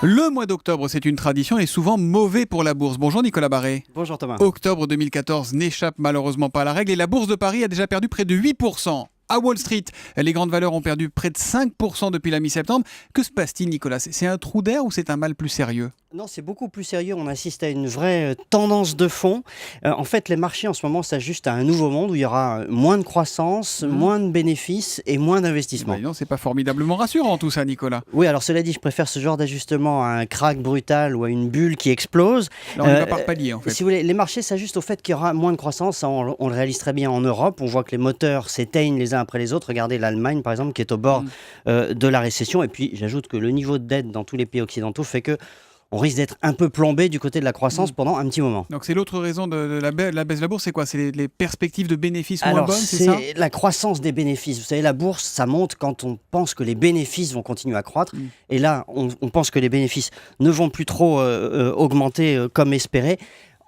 Le mois d'octobre, c'est une tradition et souvent mauvais pour la bourse. Bonjour Nicolas Barré. Bonjour Thomas. Octobre 2014 n'échappe malheureusement pas à la règle et la bourse de Paris a déjà perdu près de 8%. À Wall Street, les grandes valeurs ont perdu près de 5% depuis la mi-septembre. Que se passe-t-il, Nicolas? C'est un trou d'air ou c'est un mal plus sérieux? Non, c'est beaucoup plus sérieux. On assiste à une vraie tendance de fond. En fait, les marchés en ce moment s'ajustent à un nouveau monde où il y aura moins de croissance, moins de bénéfices et moins d'investissements. Non, c'est pas formidablement rassurant tout ça, Nicolas. Oui, alors cela dit, je préfère ce genre d'ajustement à un krach brutal ou à une bulle qui explose. Là, on y va par palier, en fait. Si vous voulez, les marchés s'ajustent au fait qu'il y aura moins de croissance. On le réalise très bien en Europe. On voit que les moteurs s'éteignent les uns après les autres. Regardez l'Allemagne, par exemple, qui est au bord de la récession. Et puis, j'ajoute que le niveau de dette dans tous les pays occidentaux fait que on risque d'être un peu plombé du côté de la croissance pendant un petit moment. Donc c'est l'autre raison de la baisse de la bourse, c'est quoi? C'est les perspectives de bénéfices moins Alors, bonnes, c'est ça? c'est la croissance des bénéfices. Vous savez, la bourse, ça monte quand on pense que les bénéfices vont continuer à croître. Et là, on pense que les bénéfices ne vont plus trop augmenter comme espéré.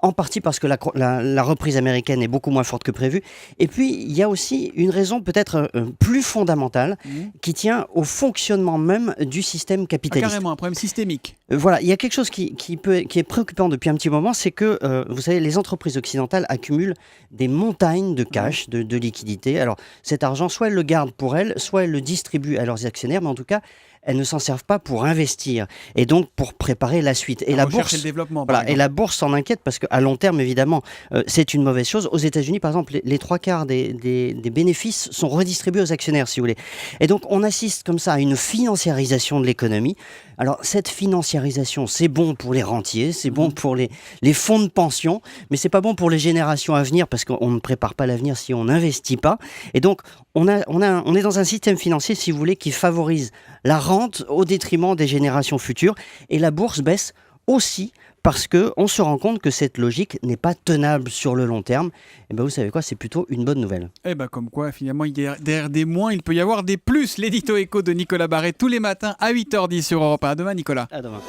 En partie parce que la reprise américaine est beaucoup moins forte que prévu. Et puis, il y a aussi une raison peut-être plus fondamentale qui tient au fonctionnement même du système capitaliste. Carrément, un problème systémique. Voilà, il y a quelque chose qui est préoccupant depuis un petit moment, c'est que, vous savez, les entreprises occidentales accumulent des montagnes de cash, de liquidités. Alors, cet argent, soit elles le gardent pour elles, soit elles le distribuent à leurs actionnaires, mais en tout cas, elles ne s'en servent pas pour investir et donc pour préparer la suite. Et la bourse, et le développement, voilà, et la bourse s'en inquiète parce qu'à long terme, évidemment, c'est une mauvaise chose. Aux États-Unis, par exemple, les trois quarts des bénéfices sont redistribués aux actionnaires, si vous voulez. Et donc, on assiste comme ça à une financiarisation de l'économie. Alors, cette financiarisation, c'est bon pour les rentiers, c'est bon pour les fonds de pension, mais c'est pas bon pour les générations à venir parce qu'on ne prépare pas l'avenir si on n'investit pas. Et donc, on est dans un système financier, si vous voulez, qui favorise la rente au détriment des générations futures. Et la bourse baisse aussi parce qu'on se rend compte que cette logique n'est pas tenable sur le long terme. Et bien vous savez quoi, c'est plutôt une bonne nouvelle. Eh ben comme quoi, finalement, derrière des moins, il peut y avoir des plus. L'édito écho de Nicolas Barré tous les matins à 8h10 sur Europe 1. À demain, Nicolas. À demain.